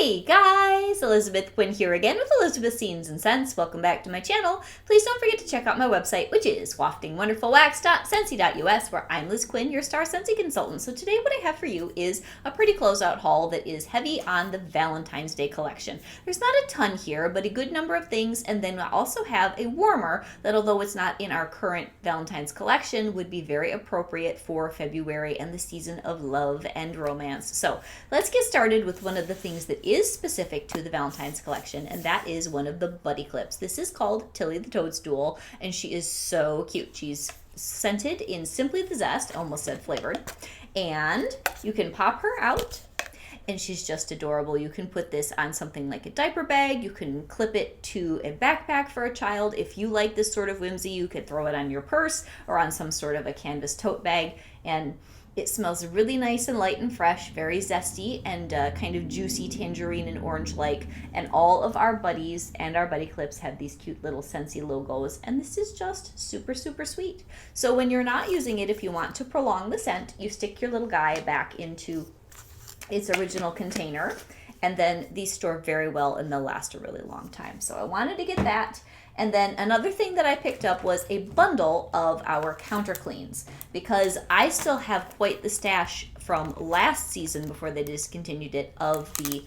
Hey guys, Elizabeth Quinn here again with Elizabeth Scenes and Scents. Welcome back to my channel. Please don't forget to check out my website, which is waftingwonderfulwax.scentsy.us, where I'm Liz Quinn, your star Scentsy consultant. So today what I have for you is a pretty closeout haul that is heavy on the Valentine's Day collection. There's not a ton here, but a good number of things, and then I also have a warmer that, although it's not in our current Valentine's collection, would be very appropriate for February and the season of love and romance. So let's get started with one of the things that is specific to the Valentine's collection, and that is one of the buddy clips. This is called Tilly the Toadstool, and she is so cute. She's scented in Simply the Zest, almost said flavored, and you can pop her out, and she's just adorable. You can put this on something like a diaper bag. You can clip it to a backpack for a child. If you like this sort of whimsy, you could throw it on your purse or on some sort of a canvas tote bag, and it smells really nice and light and fresh, very zesty and kind of juicy tangerine and orange-like. And all of our buddies and our buddy clips have these cute little Scentsy logos. And this is just super, super sweet. So when you're not using it, if you want to prolong the scent, you stick your little guy back into its original container. And then these store very well and they'll last a really long time. So I wanted to get that. And then another thing that I picked up was a bundle of our counter cleans, because I still have quite the stash from last season before they discontinued it of the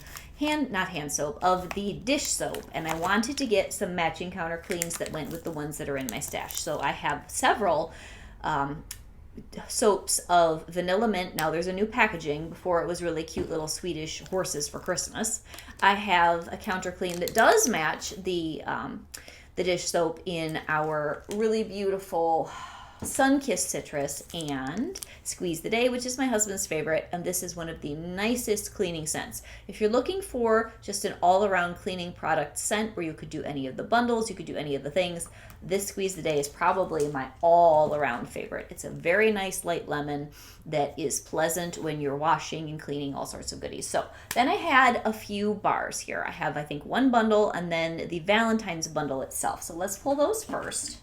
of the dish soap, and I wanted to get some matching counter cleans that went with the ones that are in my stash. So I have several soaps of vanilla mint. Now there's a new packaging. Before it was really cute little Swedish horses for Christmas. I have a counter clean that does match the dish soap in our really beautiful Sun-Kissed Citrus and Squeeze the Day, which is my husband's favorite, and this is one of the nicest cleaning scents. If you're looking for just an all-around cleaning product scent where you could do any of the bundles, you could do any of the things, this Squeeze the Day is probably my all-around favorite. It's a very nice light lemon that is pleasant when you're washing and cleaning, all sorts of goodies. So then I had a few bars here. I have, I think, one bundle and then the Valentine's bundle itself. So let's pull those first.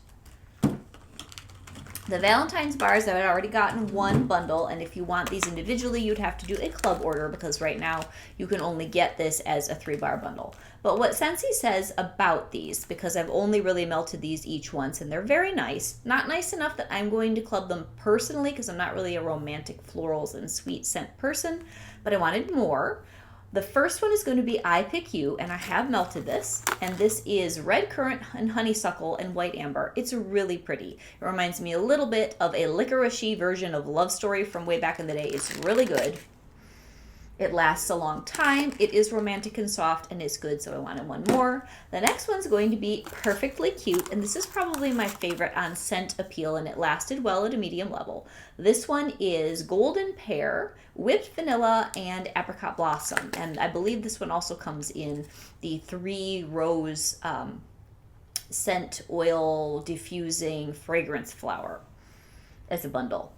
The Valentine's bars, I've already gotten one bundle, and if you want these individually, you'd have to do a club order because right now you can only get this as a 3-bar bundle. But what Scentsy says about these, because I've only really melted these each once, and they're very nice. Not nice enough that I'm going to club them personally because I'm not really a romantic florals and sweet scent person, but I wanted more. The first one is going to be I Pick You, and I have melted this, and this is red currant and honeysuckle and white amber. It's really pretty. It reminds me a little bit of a licorice-y version of Love Story from way back in the day. It's really good. It lasts a long time. It is romantic and soft, and it's good, so I wanted one more. The next one's going to be Perfectly Cute, and this is probably my favorite on scent appeal, and it lasted well at a medium level. This one is Golden Pear, Whipped Vanilla, and Apricot Blossom, and I believe this one also comes in the 3-rose scent oil diffusing fragrance flower as a bundle.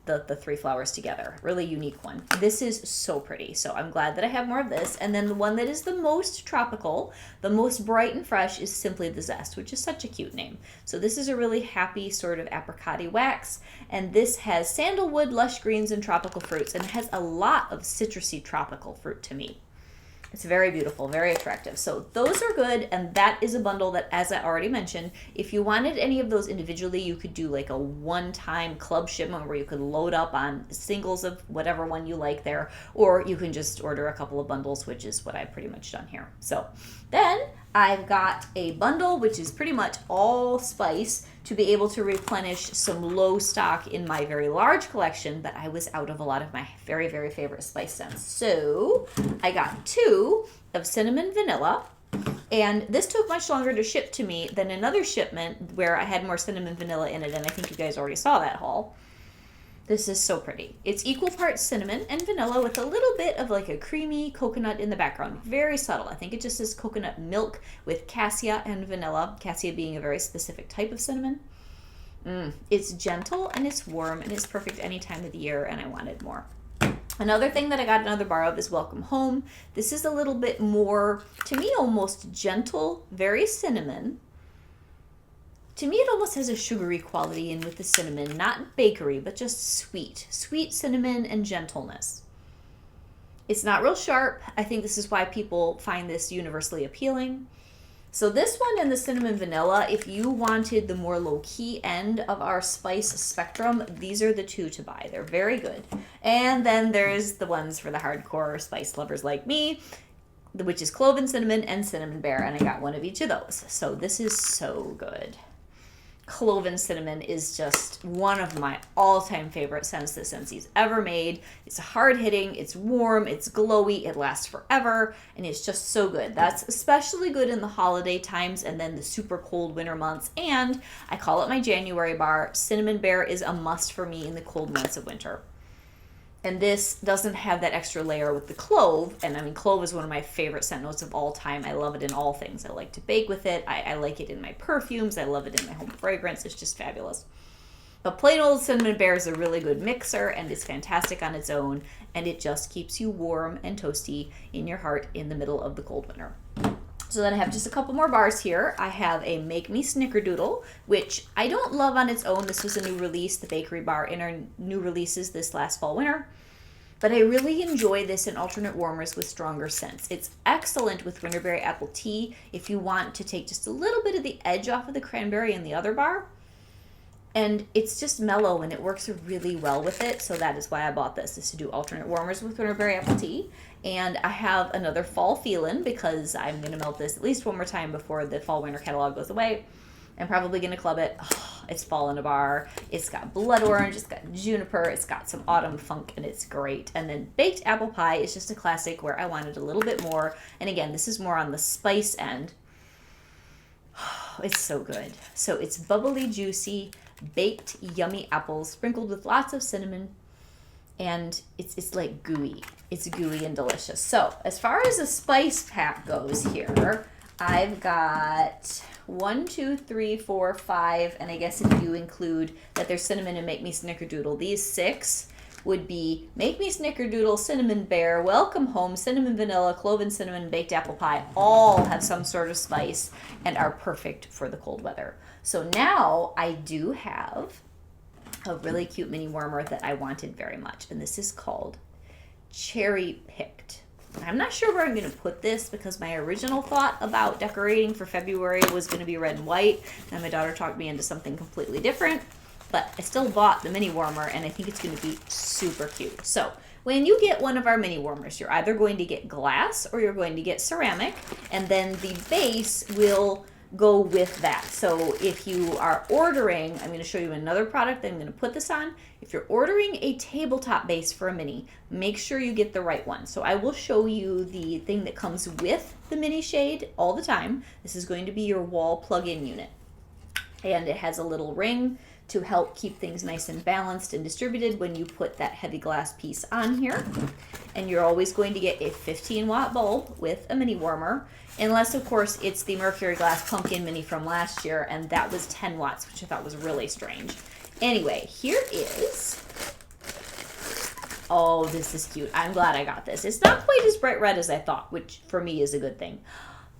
The 3 flowers together. Really unique one. This is so pretty, so I'm glad that I have more of this. And then the one that is the most tropical, the most bright and fresh, is Simply the Zest, which is such a cute name. So this is a really happy sort of apricot-y wax, and this has sandalwood, lush greens, and tropical fruits, and it has a lot of citrusy tropical fruit to me. It's very beautiful, very attractive. So those are good, and that is a bundle that, as I already mentioned, if you wanted any of those individually, you could do like a one-time club shipment where you could load up on singles of whatever one you like there, or you can just order a couple of bundles, which is what I've pretty much done here. So then I've got a bundle, which is pretty much all spice, to be able to replenish some low stock in my very large collection, but I was out of a lot of my very, very favorite spice scents. So I got 2 of cinnamon vanilla, and this took much longer to ship to me than another shipment where I had more cinnamon vanilla in it, and I think you guys already saw that haul. This is so pretty. It's equal parts cinnamon and vanilla with a little bit of like a creamy coconut in the background. Very subtle. I think it just is coconut milk with cassia and vanilla. Cassia being a very specific type of cinnamon. It's gentle and it's warm and it's perfect any time of the year, and I wanted more. Another thing that I got another bar of is Welcome Home. This is a little bit more, to me, almost gentle, very cinnamon. To me, it almost has a sugary quality in with the cinnamon, not bakery, but just sweet. Sweet cinnamon and gentleness. It's not real sharp. I think this is why people find this universally appealing. So this one and the cinnamon vanilla, if you wanted the more low-key end of our spice spectrum, these are the two to buy. They're very good. And then there's the ones for the hardcore spice lovers like me, which is clove and cinnamon bear, and I got one of each of those. So this is so good. Clove and cinnamon is just one of my all-time favorite scents that Scentsi's ever made. It's hard-hitting, it's warm, it's glowy, it lasts forever, and it's just so good. That's especially good in the holiday times and then the super cold winter months. And I call it my January bar. Cinnamon bear is a must for me in the cold months of winter. And this doesn't have that extra layer with the clove. And I mean, clove is one of my favorite scent notes of all time. I love it in all things. I like to bake with it. I like it in my perfumes. I love it in my home fragrance. It's just fabulous. But plain old cinnamon bear is a really good mixer, and it's fantastic on its own. And it just keeps you warm and toasty in your heart in the middle of the cold winter. So then I have just a couple more bars here. I have a Make Me Snickerdoodle, which I don't love on its own. This was a new release, the bakery bar in our new releases this last fall winter. But I really enjoy this in alternate warmers with stronger scents. It's excellent with winterberry apple tea if you want to take just a little bit of the edge off of the cranberry in the other bar. And it's just mellow and it works really well with it. So that is why I bought this, is to do alternate warmers with winterberry apple tea. And I have another fall feeling because I'm going to melt this at least one more time before the fall winter catalog goes away. I'm probably going to club it. Oh, it's fall in a bar. It's got blood orange. It's got juniper. It's got some autumn funk, and it's great. And then baked apple pie is just a classic where I wanted a little bit more. And again, this is more on the spice end. Oh, it's so good. So it's bubbly, juicy, baked, yummy apples sprinkled with lots of cinnamon. And it's like gooey. It's gooey and delicious. So as far as the spice pack goes here, I've got 1, 2, 3, 4, 5, and I guess if you include that there's cinnamon and Make Me Snickerdoodle, these 6 would be Make Me Snickerdoodle, Cinnamon Bear, Welcome Home, Cinnamon Vanilla, Clove and Cinnamon, Baked Apple Pie, all have some sort of spice and are perfect for the cold weather. So now I do have a really cute mini warmer that I wanted very much, and this is called Cherry Picked. I'm not sure where I'm going to put this because my original thought about decorating for February was going to be red and white, and my daughter talked me into something completely different, but I still bought the mini warmer, and I think it's going to be super cute. So when you get one of our mini warmers, you're either going to get glass or you're going to get ceramic, and then the base will go with that. So if you are ordering, I'm going to show you another product that I'm going to put this on. If you're ordering a tabletop base for a mini, make sure you get the right one. So I will show you the thing that comes with the mini shade all the time. This is going to be your wall plug-in unit. And it has a little ring to help keep things nice and balanced and distributed when you put that heavy glass piece on here. And you're always going to get a 15-watt bulb with a mini warmer, unless, of course, it's the Mercury Glass Pumpkin Mini from last year, and that was 10 watts, which I thought was really strange. Anyway, here is... Oh, this is cute. I'm glad I got this. It's not quite as bright red as I thought, which for me is a good thing.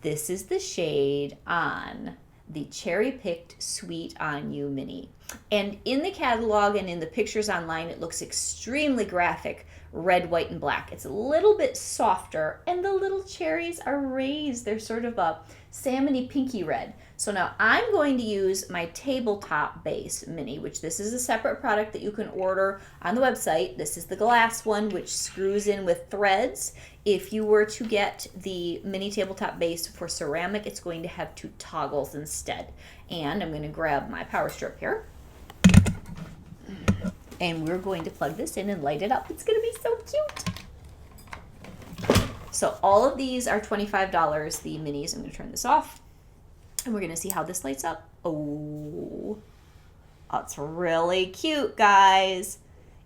This is the shade on the Cherry Picked Sweet On You Mini. And in the catalog and in the pictures online, it looks extremely graphic, red, white, and black. It's a little bit softer, and the little cherries are raised. They're sort of a salmony pinky red. So now I'm going to use my tabletop base mini, which this is a separate product that you can order on the website. This is the glass one, which screws in with threads. If you were to get the mini tabletop base for ceramic, it's going to have 2 toggles instead. And I'm going to grab my power strip here. And we're going to plug this in and light it up. It's going to be so cute. So all of these are $25, the minis. I'm going to turn this off. And we're going to see how this lights up. Oh, it's really cute, guys.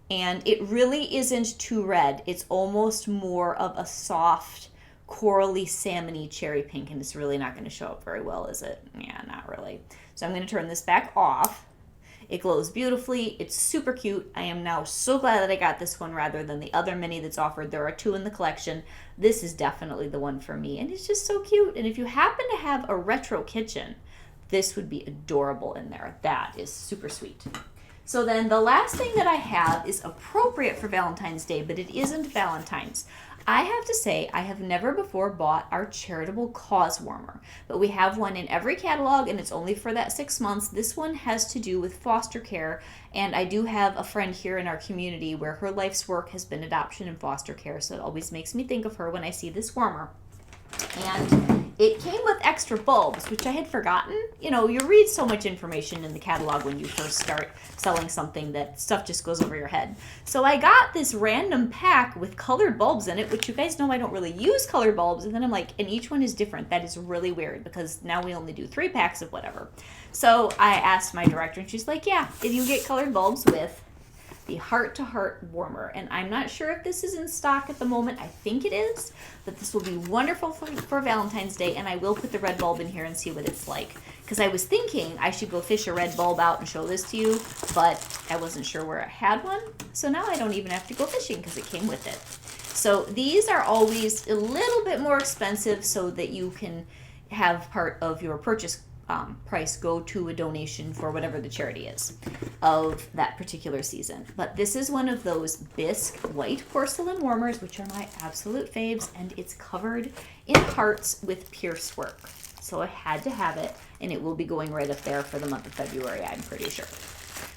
And it really isn't too red. It's almost more of a soft, corally, salmony cherry pink. And it's really not going to show up very well, is it? Yeah, not really. So I'm going to turn this back off. It glows beautifully. It's super cute. I am now so glad that I got this one rather than the other mini that's offered. There are 2 in the collection. This is definitely the one for me, and it's just so cute. And if you happen to have a retro kitchen, this would be adorable in there. That is super sweet. So then the last thing that I have is appropriate for Valentine's Day, but it isn't Valentine's. I have to say, I have never before bought our charitable cause warmer, but we have one in every catalog and it's only for that 6 months. This one has to do with foster care, and I do have a friend here in our community where her life's work has been adoption and foster care, so it always makes me think of her when I see this warmer. And it came with extra bulbs, which I had forgotten. You know, you read so much information in the catalog when you first start selling something that stuff just goes over your head. So I got this random pack with colored bulbs in it, which you guys know I don't really use colored bulbs. And then I'm like, and each one is different. That is really weird because now we only do 3 packs of whatever. So I asked my director and she's like, yeah, if you get colored bulbs with the Heart to Heart warmer, and I'm not sure if this is in stock at the moment. I think it is, but this will be wonderful for Valentine's Day, and I will put the red bulb in here and see what it's like, because I was thinking I should go fish a red bulb out and show this to you, but I wasn't sure where I had one, so now I don't even have to go fishing because it came with it. So these are always a little bit more expensive so that you can have part of your purchase price go to a donation for whatever the charity is of that particular season. But this is one of those bisque white porcelain warmers, which are my absolute faves, and it's covered in hearts with pierced work. So I had to have it, and it will be going right up there for the month of February, I'm pretty sure.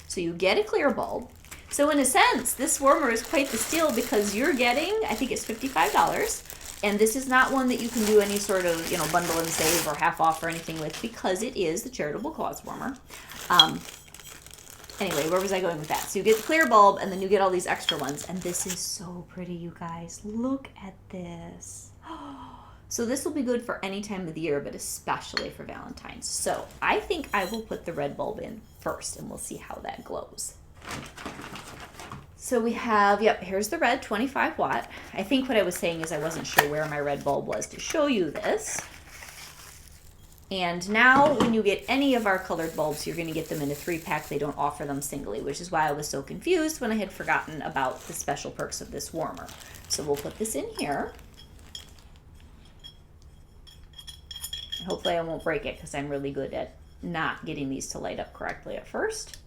So you get a clear bulb. So in a sense, this warmer is quite the steal because you're getting, I think it's $55. And this is not one that you can do any sort of, you know, bundle and save or half off or anything with because it is the charitable cause warmer. Anyway, where was I going with that? So you get the clear bulb and then you get all these extra ones. And this is so pretty, you guys. Look at this. So this will be good for any time of the year, but especially for Valentine's. So I think I will put the red bulb in first and we'll see how that glows. So we have, yep, here's the red 25 watt. I think what I was saying is I wasn't sure where my red bulb was to show you this. And now when you get any of our colored bulbs, you're going to get them in a 3-pack. They don't offer them singly, which is why I was so confused when I had forgotten about the special perks of this warmer. So we'll put this in here. And hopefully I won't break it because I'm really good at not getting these to light up correctly at first.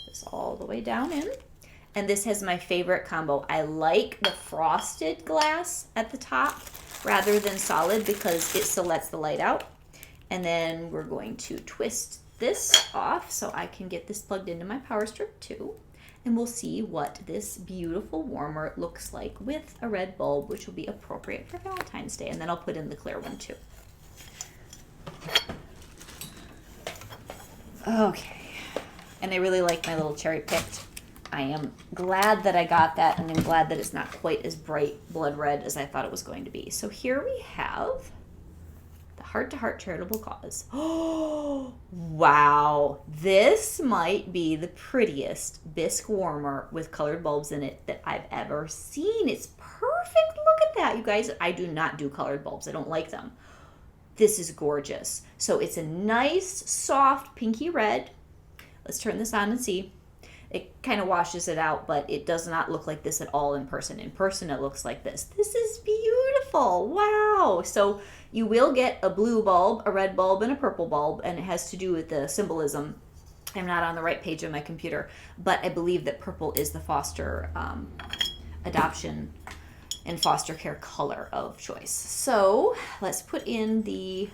This all the way down in. And this has my favorite combo. I like the frosted glass at the top rather than solid because it still lets the light out. And then we're going to twist this off so I can get this plugged into my power strip too. And we'll see what this beautiful warmer looks like with a red bulb, which will be appropriate for Valentine's Day. And then I'll put in the clear one too. Okay. And I really like my little cherry picked. I am glad that I got that, and I'm glad that it's not quite as bright blood red as I thought it was going to be. So here we have the Heart to Heart charitable cause. Oh, wow. This might be the prettiest bisque warmer with colored bulbs in it that I've ever seen. It's perfect. Look at that, you guys. I do not do colored bulbs. I don't like them. This is gorgeous. So it's a nice, soft, pinky red. Let's turn this on and see. It kind of washes it out, but it does not look like this at all in person. In person, it looks like this. This is beautiful. Wow. So you will get a blue bulb, a red bulb, and a purple bulb, and it has to do with the symbolism. I'm not on the right page of my computer, but I believe that purple is the foster adoption and foster care color of choice. So let's put in the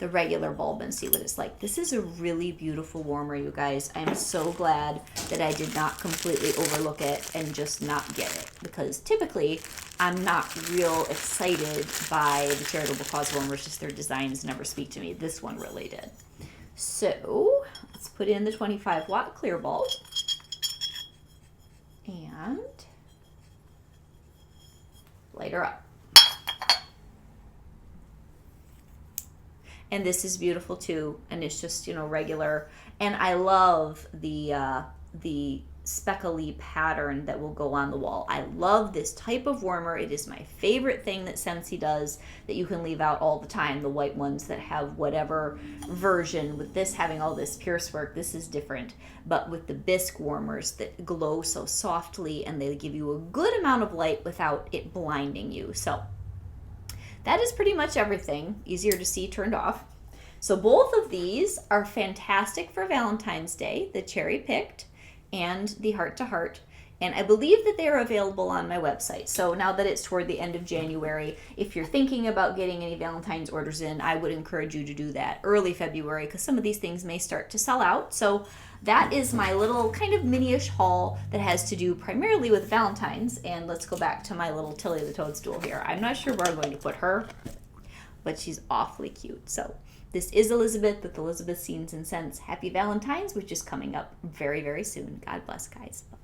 regular bulb and see what it's like. This is a really beautiful warmer, you guys. I'm so glad that I did not completely overlook it and just not get it, because typically I'm not real excited by the charitable cause warmers, just their designs never speak to me. This one really did. So let's put in the 25 watt clear bulb and light her up. And this is beautiful too, and it's just, you know, regular. And I love the speckly pattern that will go on the wall. I love this type of warmer. It is my favorite thing that Scentsy does that you can leave out all the time. The white ones that have whatever version. With this having all this pierce work, this is different. But with the bisque warmers that glow so softly and they give you a good amount of light without it blinding you. So that is pretty much everything. Easier to see turned off. So both of these are fantastic for Valentine's Day, the cherry picked and the Heart to Heart. And I believe that they are available on my website. So now that it's toward the end of January, if you're thinking about getting any Valentine's orders in, I would encourage you to do that early February because some of these things may start to sell out. So that is my little kind of mini-ish haul that has to do primarily with Valentine's. And let's go back to my little Tilly the Toadstool here. I'm not sure where I'm going to put her, but she's awfully cute. So this is Elizabeth with Elizabeth Scenes and Scents. Happy Valentine's, which is coming up very, very soon. God bless, guys. Bye.